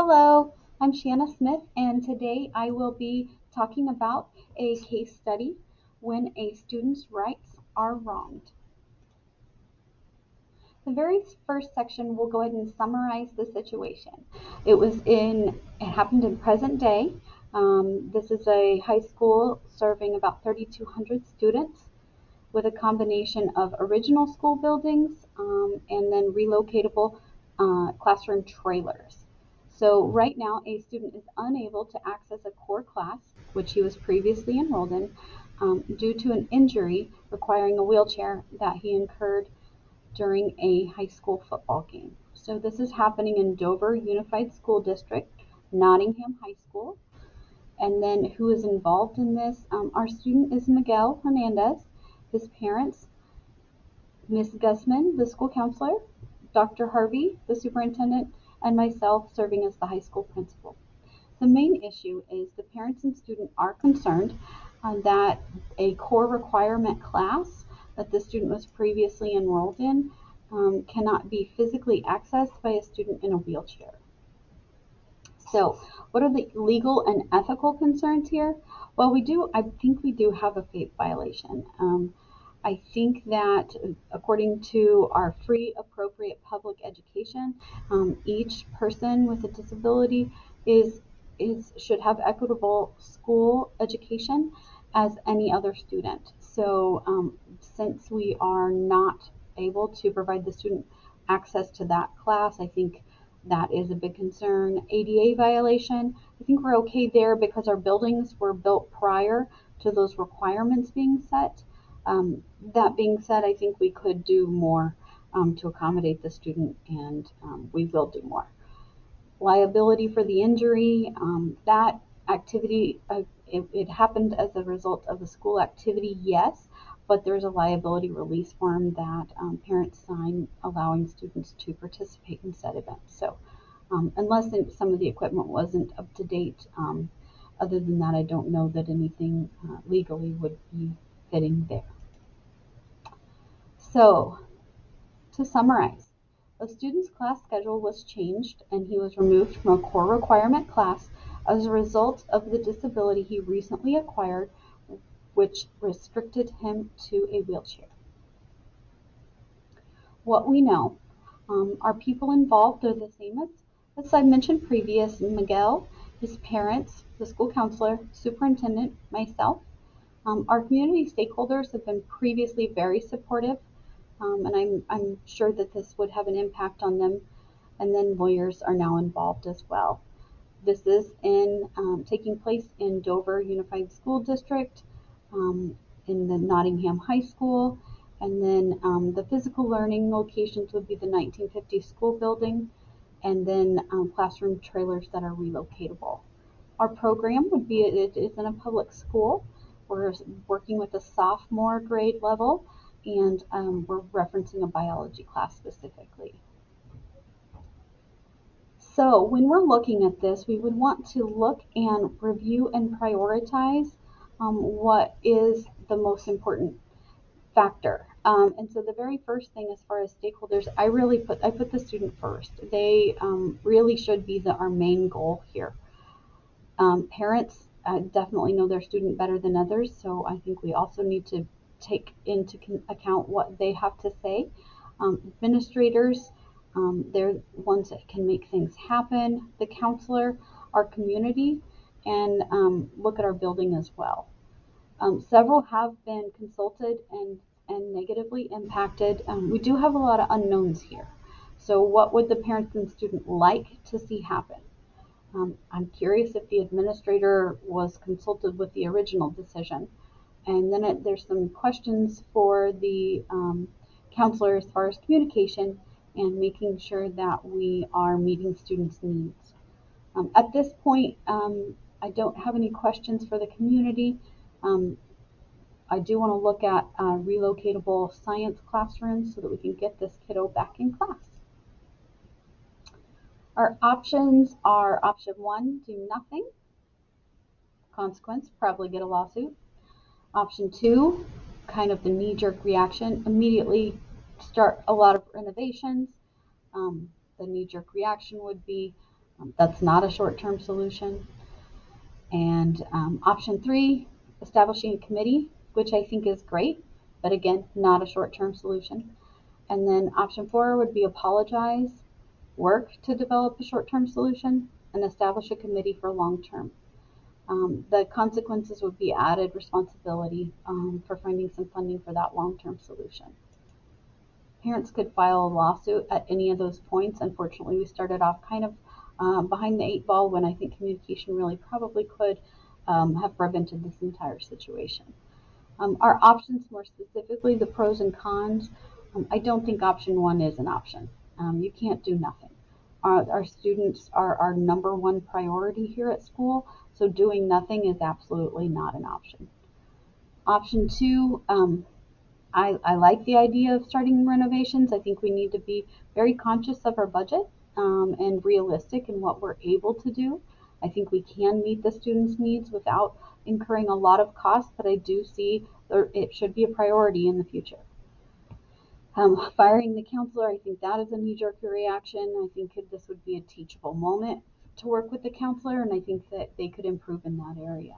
Hello, I'm Shanna Smith, and today I will be talking about a case study when a student's rights are wronged. The very first section will go ahead and summarize the situation. It happened in present day. This is a high school serving about 3,200 students with a combination of original school buildings and then relocatable classroom trailers. So right now, a student is unable to access a core class, which he was previously enrolled in, due to an injury requiring a wheelchair that he incurred during a high school football game. So this is happening in Dover Unified School District, Nottingham High School. And then who is involved in this? Our student is Miguel Hernandez, his parents, Ms. Gusman, the school counselor, Dr. Harvey, the superintendent, and myself serving as the high school principal. The main issue is the parents and student are concerned that a core requirement class that the student was previously enrolled in cannot be physically accessed by a student in a wheelchair. So what are the legal and ethical concerns here? Well, I think we do have a FAPE violation. I think that according to our free, appropriate public education, each person with a disability should have equitable school education as any other student. So since we are not able to provide the student access to that class, I think that is a big concern. ADA violation, I think we're okay there because our buildings were built prior to those requirements being set. That being said, I think we could do more to accommodate the student, and we will do more. Liability for the injury, that activity, it happened as a result of a school activity, yes, but there's a liability release form that parents sign allowing students to participate in said events. So unless some of the equipment wasn't up to date, other than that, I don't know that anything legally would be fitting there. So, to summarize, a student's class schedule was changed and he was removed from a core requirement class as a result of the disability he recently acquired, which restricted him to a wheelchair. What we know, our people involved are the same as I mentioned previous: Miguel, his parents, the school counselor, superintendent, myself. Our community stakeholders have been previously very supportive, and I'm sure that this would have an impact on them. And then lawyers are now involved as well. This is taking place in Dover Unified School District, in the Nottingham High School, and then the physical learning locations would be the 1950 school building, and then classroom trailers that are relocatable. Our program would be, it is in a public school. We're working with a sophomore grade level, and we're referencing a biology class specifically. So when we're looking at this, we would want to look and review and prioritize what is the most important factor. And so the very first thing, as far as stakeholders, I put the student first. They really should be our main goal here. Parents definitely know their student better than others, so I think we also need to take into account what they have to say. Administrators, they're ones that can make things happen. The counselor, our community, and look at our building as well. Several have been consulted and negatively impacted. We do have a lot of unknowns here. So what would the parents and student like to see happen? I'm curious if the administrator was consulted with the original decision. And then there's some questions for the counselor as far as communication and making sure that we are meeting students' needs. At this point, I don't have any questions for the community. I do want to look at relocatable science classrooms so that we can get this kiddo back in class. Our options are: option 1, do nothing. Consequence, probably get a lawsuit. Option 2, kind of the knee-jerk reaction, immediately start a lot of renovations. The knee-jerk reaction would be That's not a short-term solution. And option 3, establishing a committee, which I think is great, but again, not a short-term solution. And then option 4 would be apologize, work to develop a short-term solution, and establish a committee for long-term. The consequences would be added responsibility for finding some funding for that long-term solution. Parents could file a lawsuit at any of those points. Unfortunately, we started off kind of behind the 8 ball when I think communication really probably could have prevented this entire situation. Our options, more specifically the pros and cons, I don't think option 1 is an option. You can't do nothing. Our students are our number 1 priority here at school, so doing nothing is absolutely not an option. Option 2, I like the idea of starting renovations. I think we need to be very conscious of our budget and realistic in what we're able to do. I think we can meet the students' needs without incurring a lot of costs, but I do see it should be a priority in the future. Firing the counselor, I think that is a knee-jerk reaction. I think this would be a teachable moment to work with the counselor, and I think that they could improve in that area.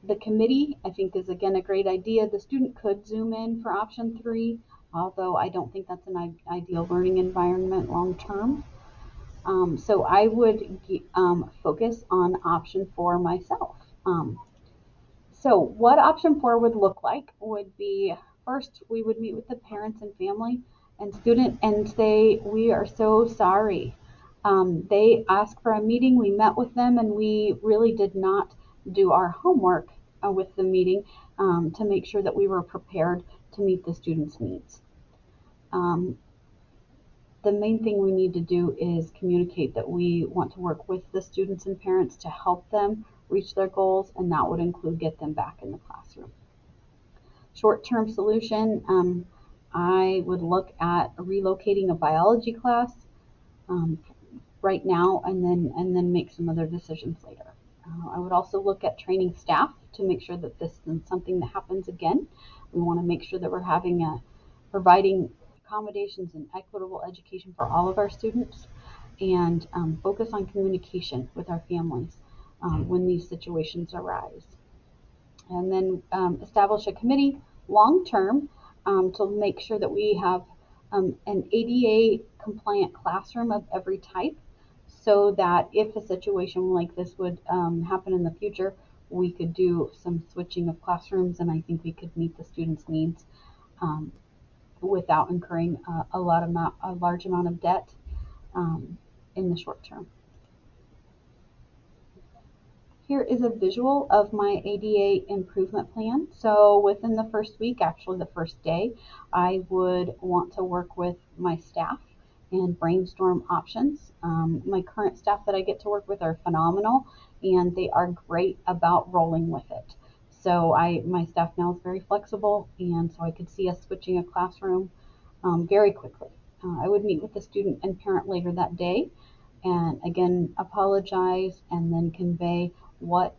The committee, I think, is again a great idea. The student could Zoom in for option 3, although I don't think that's an ideal learning environment long term. So I would focus on option 4 myself. So what option 4 would look like would be, first, we would meet with the parents and family and student and say, we are so sorry. They asked for a meeting, we met with them, and we really did not do our homework with the meeting to make sure that we were prepared to meet the students' needs. The main thing we need to do is communicate that we want to work with the students and parents to help them reach their goals, and that would include get them back in the classroom. Short-term solution, I would look at relocating a biology class right now and then make some other decisions later. I would also look at training staff to make sure that this isn't something that happens again. We want to make sure that we're providing accommodations and equitable education for all of our students, and focus on communication with our families when these situations arise. And then establish a committee long-term to make sure that we have an ADA compliant classroom of every type, so that if a situation like this would happen in the future, we could do some switching of classrooms, and I think we could meet the students' needs without incurring a large amount of debt in the short term. Here is a visual of my ADA improvement plan. So within the first week, actually the first day, I would want to work with my staff and brainstorm options. My current staff that I get to work with are phenomenal, and they are great about rolling with it. So my staff now is very flexible, and so I could see us switching a classroom very quickly. I would meet with the student and parent later that day, and again apologize and then convey what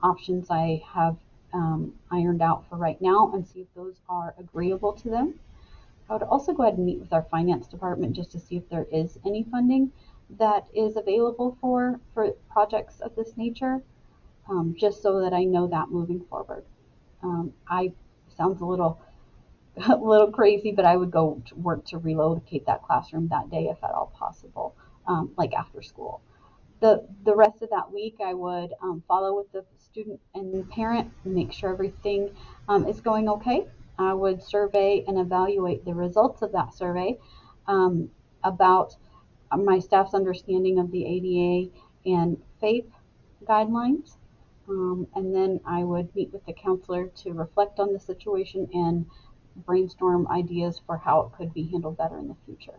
options I have ironed out for right now, and see if those are agreeable to them. I would also go ahead and meet with our finance department just to see if there is any funding that is available for projects of this nature, just so that I know that moving forward. Sounds a little crazy, but I would go to work to relocate that classroom that day if at all possible, like after school. The rest of that week, I would follow with the student and parent and make sure everything is going okay. I would survey and evaluate the results of that survey about my staff's understanding of the ADA and FAPE guidelines. And then I would meet with the counselor to reflect on the situation and brainstorm ideas for how it could be handled better in the future.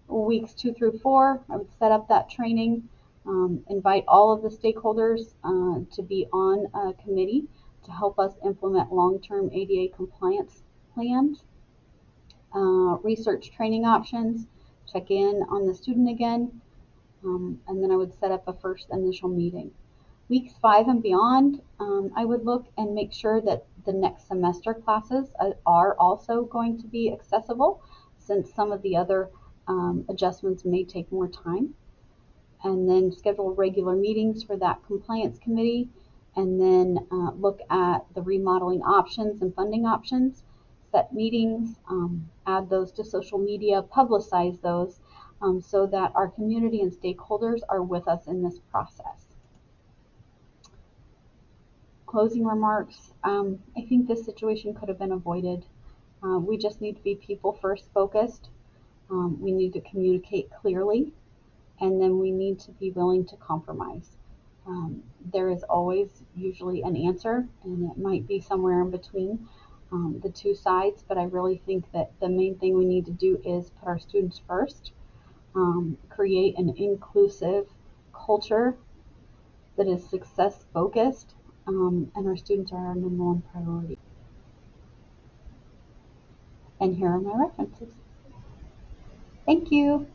Weeks 2 through 4, I would set up that training, invite all of the stakeholders to be on a committee to help us implement long-term ADA compliance plans, research training options, check in on the student again, and then I would set up a first initial meeting. Weeks 5 and beyond, I would look and make sure that the next semester classes are also going to be accessible, since some of the other adjustments may take more time. and then schedule regular meetings for that compliance committee, and then look at the remodeling options and funding options, set meetings, add those to social media, publicize those, so that our community and stakeholders are with us in this process. Closing remarks, I think this situation could have been avoided. We just need to be people first focused. We need to communicate clearly, and then we need to be willing to compromise. There is always usually an answer, and it might be somewhere in between the two sides, but I really think that the main thing we need to do is put our students first, create an inclusive culture that is success focused, and our students are our number one priority. And here are my references. Thank you.